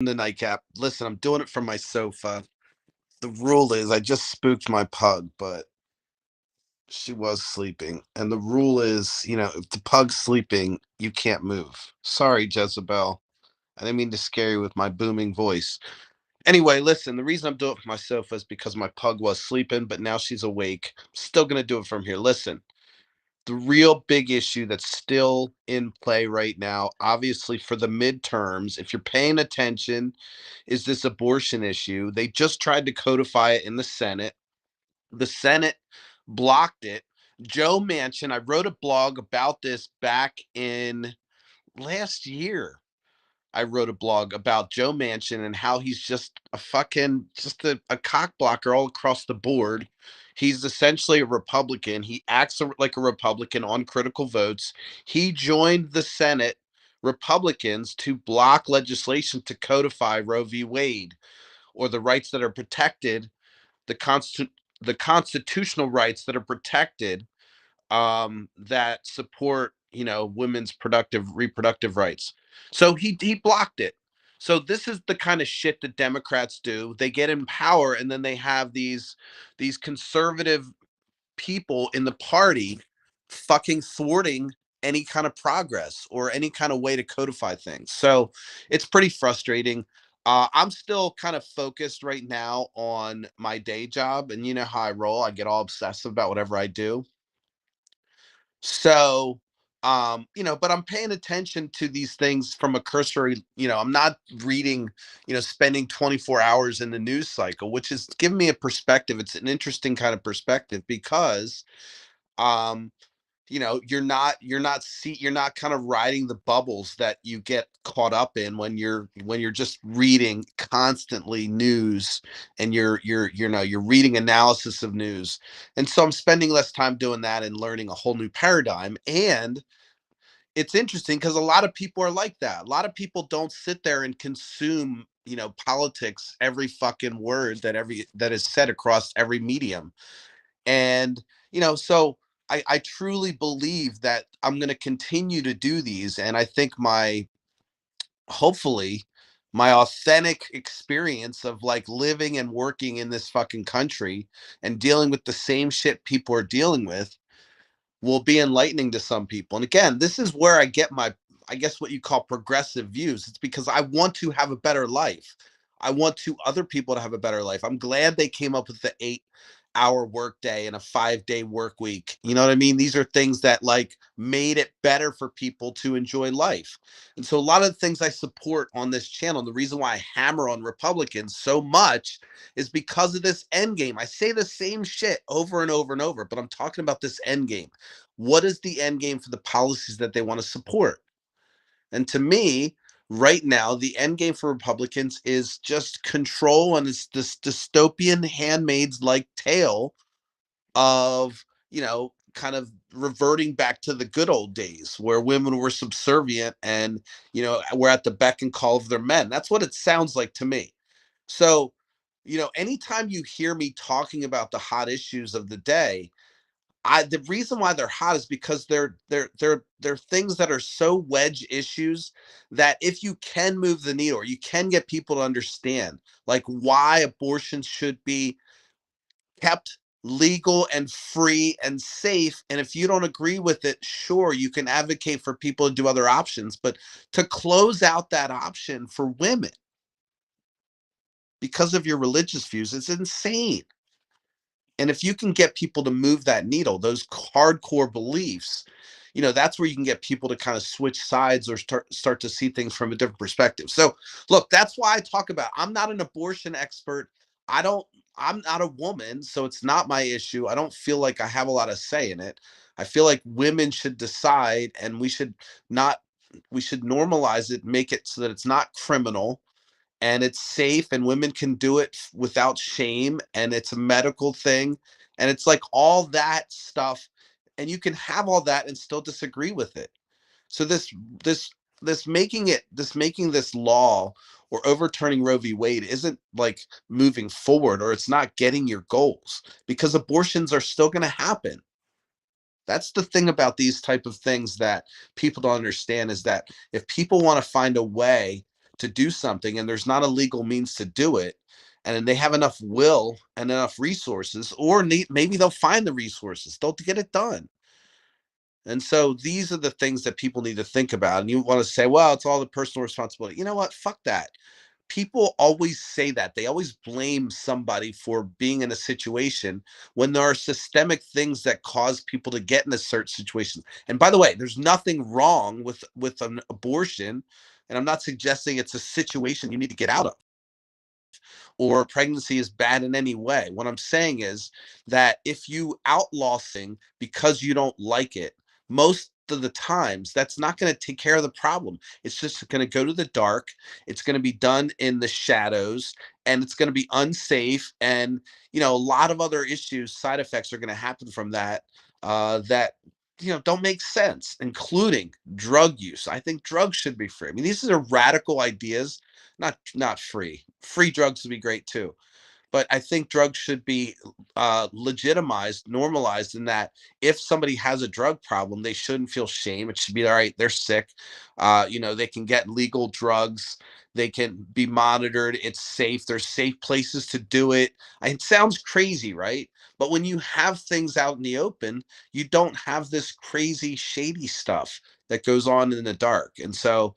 The nightcap. Listen, I'm doing it from my sofa. The rule is I just spooked my pug, but she was sleeping. And the rule is, if the pug's sleeping, you can't move. Sorry, Jezebel. I didn't mean to scare you with my booming voice. Anyway, listen, the reason I'm doing it from my sofa is because my pug was sleeping, but now she's awake. Still going to do it from here. Listen, the real big issue that's still in play right now, obviously for the midterms, if you're paying attention, is this abortion issue. They just tried to codify it in the Senate. The Senate blocked it. Joe Manchin, I wrote a blog about this back in last year. I wrote a blog about Joe Manchin and how he's just a fucking just a cock blocker all across the board. He's essentially a Republican. He acts like a Republican on critical votes. He joined the Senate Republicans to block legislation to codify Roe v. Wade, or the rights that are protected, the the constitutional rights that are protected, that support, women's productive reproductive rights. So he blocked it. So this is the kind of shit that Democrats do. They get in power and then they have these conservative people in the party fucking thwarting any kind of progress or any kind of way to codify things. So it's pretty frustrating. I'm still kind of focused right now on my day job, and you know how I roll. I get all obsessive about whatever I do. So, but I'm paying attention to these things from a cursory, I'm not reading, spending 24 hours in the news cycle, which is giving me a perspective. It's an interesting kind of perspective because, um, you're not kind of riding the bubbles that you get caught up in when you're just reading constantly news, and you're reading analysis of news. And so I'm spending less time doing that and learning a whole new paradigm. And it's interesting because a lot of people are like that. A lot of people don't sit there and consume, politics, every fucking word that is said across every medium. And, so I truly believe that I'm going to continue to do these. And I think hopefully, my authentic experience of like living and working in this fucking country and dealing with the same shit people are dealing with will be enlightening to some people. And again, this is where I get my, I guess, what you call progressive views. It's because I want to have a better life. I want other people to have a better life. I'm glad they came up with the 8-hour workday and a 5-day work week. You know what I mean? These are things that like made it better for people to enjoy life. And so a lot of the things I support on this channel, and the reason why I hammer on Republicans so much, is because of this end game. I say the same shit over and over and over, but I'm talking about this end game. What is the end game for the policies that they want to support? And to me, right now, the end game for Republicans is just control, and it's this dystopian handmaid's like tale of, kind of reverting back to the good old days where women were subservient and, were at the beck and call of their men. That's what it sounds like to me. So, anytime you hear me talking about the hot issues of the day, the reason why they're hot is because they're things that are so wedge issues that if you can move the needle, or you can get people to understand like why abortion should be kept legal and free and safe. And if you don't agree with it, sure, you can advocate for people to do other options, but to close out that option for women because of your religious views is insane. And if you can get people to move that needle, those hardcore beliefs, that's where you can get people to kind of switch sides or start to see things from a different perspective. So, look, that's why I talk about, I'm not an abortion expert. I don't I'm not a woman, so it's not my issue. I don't feel like I have a lot of say in it. I feel like women should decide, and not we should normalize it, make it so that it's not criminal and it's safe and women can do it without shame, and it's a medical thing, and it's like all that stuff, and you can have all that and still disagree with it. So this this making this law or overturning Roe v. Wade isn't like moving forward, or it's not getting your goals, because abortions are still going to happen. That's the thing about these type of things that people don't understand, is that if people want to find a way to do something and there's not a legal means to do it, and then they have enough will and enough resources, or maybe they'll find the resources, they'll get it done. And so these are the things that people need to think about. And you want to say, well, it's all the personal responsibility. You know what? Fuck that. People always say that. They always blame somebody for being in a situation when there are systemic things that cause people to get in a certain situation. And by the way, there's nothing wrong with an abortion, and I'm not suggesting it's a situation you need to get out of, or pregnancy is bad in any way. What I'm saying is that if you outlaw thing because you don't like it, most of the times that's not going to take care of the problem. It's just going to go to the dark. It's going to be done in the shadows, and it's going to be unsafe. And a lot of other issues, side effects are going to happen from that. That don't make sense, including drug use. I think drugs should be free. I mean, these are radical ideas. Not free. Free drugs would be great too, but I think drugs should be legitimized, normalized, in that if somebody has a drug problem, they shouldn't feel shame. It should be all right. They're sick. They can get legal drugs. They can be monitored. It's safe. There's safe places to do it. It sounds crazy, right? But when you have things out in the open, you don't have this crazy, shady stuff that goes on in the dark. And so,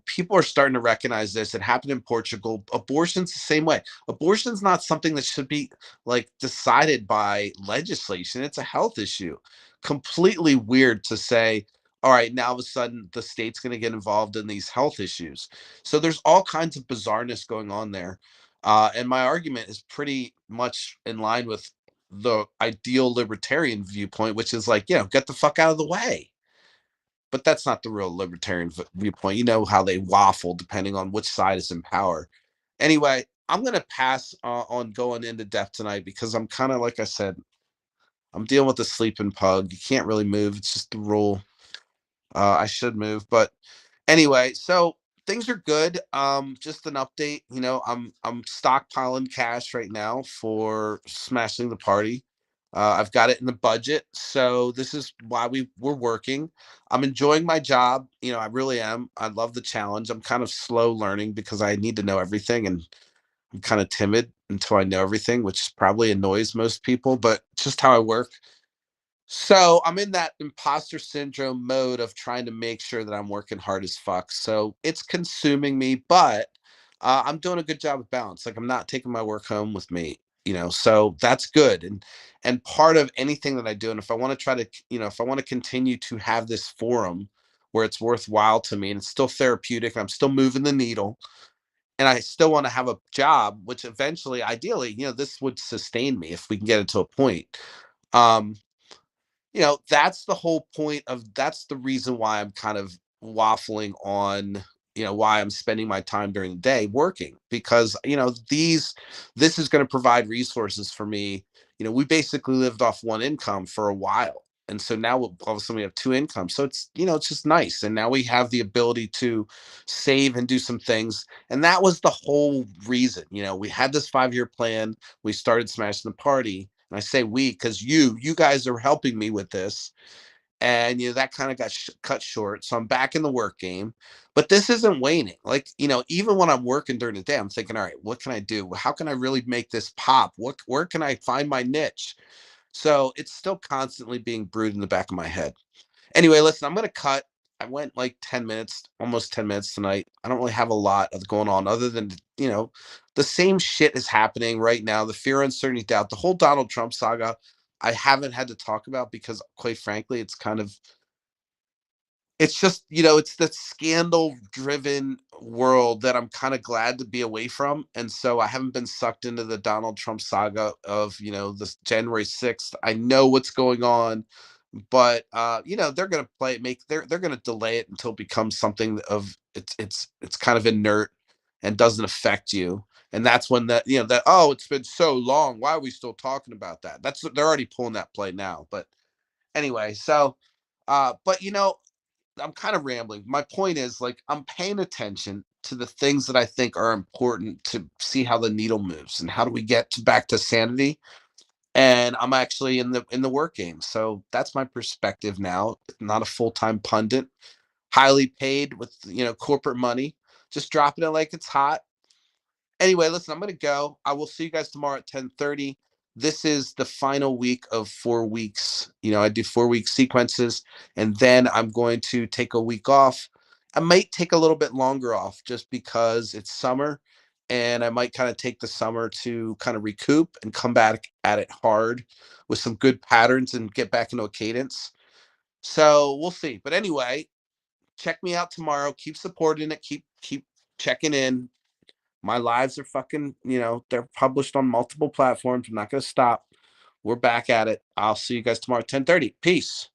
people are starting to recognize this. It happened in Portugal. Abortion's the same way. Abortion's not something that should be like decided by legislation. It's a health issue. Completely weird to say, all right, now all of a sudden the state's going to get involved in these health issues. So there's all kinds of bizarreness going on there. And my argument is pretty much in line with the ideal libertarian viewpoint, which is like, get the fuck out of the way. But that's not the real libertarian viewpoint. You know how they waffle depending on which side is in power. Anyway, I'm going to pass on going into depth tonight because I'm kind of, like I said, I'm dealing with a sleeping pug. You can't really move. It's just the rule. I should move, but anyway, so things are good. Just an update. I'm stockpiling cash right now for smashing the party. I've got it in the budget, so this is why we're working. I'm enjoying my job. I really am. I love the challenge. I'm kind of slow learning because I need to know everything, and I'm kind of timid until I know everything, which probably annoys most people, but it's just how I work. So I'm in that imposter syndrome mode of trying to make sure that I'm working hard as fuck. So it's consuming me, but I'm doing a good job of balance. Like, I'm not taking my work home with me, so that's good. And part of anything that I do, and if I want to try to, if I want to continue to have this forum where it's worthwhile to me and it's still therapeutic and I'm still moving the needle and I still want to have a job, which eventually, ideally, this would sustain me if we can get it to a point. Um, that's the whole point of that's the reason why I'm kind of waffling on, why I'm spending my time during the day working, because, this is going to provide resources for me. We basically lived off one income for a while. And so now all of a sudden we have two incomes. So it's just nice. And now we have the ability to save and do some things. And that was the whole reason. We had this 5-year plan. We started smashing the party, and I say we because you guys are helping me with this. And that kind of got cut short. So I'm back in the work game. But this isn't waning. Like, even when I'm working during the day, I'm thinking, all right, what can I do? How can I really make this pop? Where can I find my niche? So it's still constantly being brewed in the back of my head. Anyway, listen, I'm gonna cut. I went like 10 minutes, almost 10 minutes tonight. I don't really have a lot of going on other than, the same shit is happening right now. The fear, uncertainty, doubt, the whole Donald Trump saga, I haven't had to talk about because, quite frankly, it's just, it's that scandal driven world that I'm kind of glad to be away from. And so I haven't been sucked into the Donald Trump saga of, this January 6th. I know what's going on, but they're gonna play it, they're gonna delay it until it becomes something of it's kind of inert and doesn't affect you. And that's when that, that, oh, it's been so long. Why are we still talking about that? They're already pulling that play now. But anyway, so but I'm kind of rambling. My point is, like, I'm paying attention to the things that I think are important to see how the needle moves and how do we get back to sanity. And I'm actually in the work game. So that's my perspective now. Not a full-time pundit, highly paid with, corporate money just dropping it like it's hot. Anyway, listen, I'm gonna go. I will see you guys tomorrow at 10:30. This is the final week of 4 weeks. I do 4 week sequences, and then I'm going to take a week off. I might take a little bit longer off just because it's summer, and I might kind of take the summer to kind of recoup and come back at it hard with some good patterns and get back into a cadence. So we'll see. But anyway, check me out tomorrow. Keep supporting it. Keep checking in. My lives are fucking, they're published on multiple platforms. I'm not going to stop. We're back at it. I'll see you guys tomorrow at 10:30. Peace.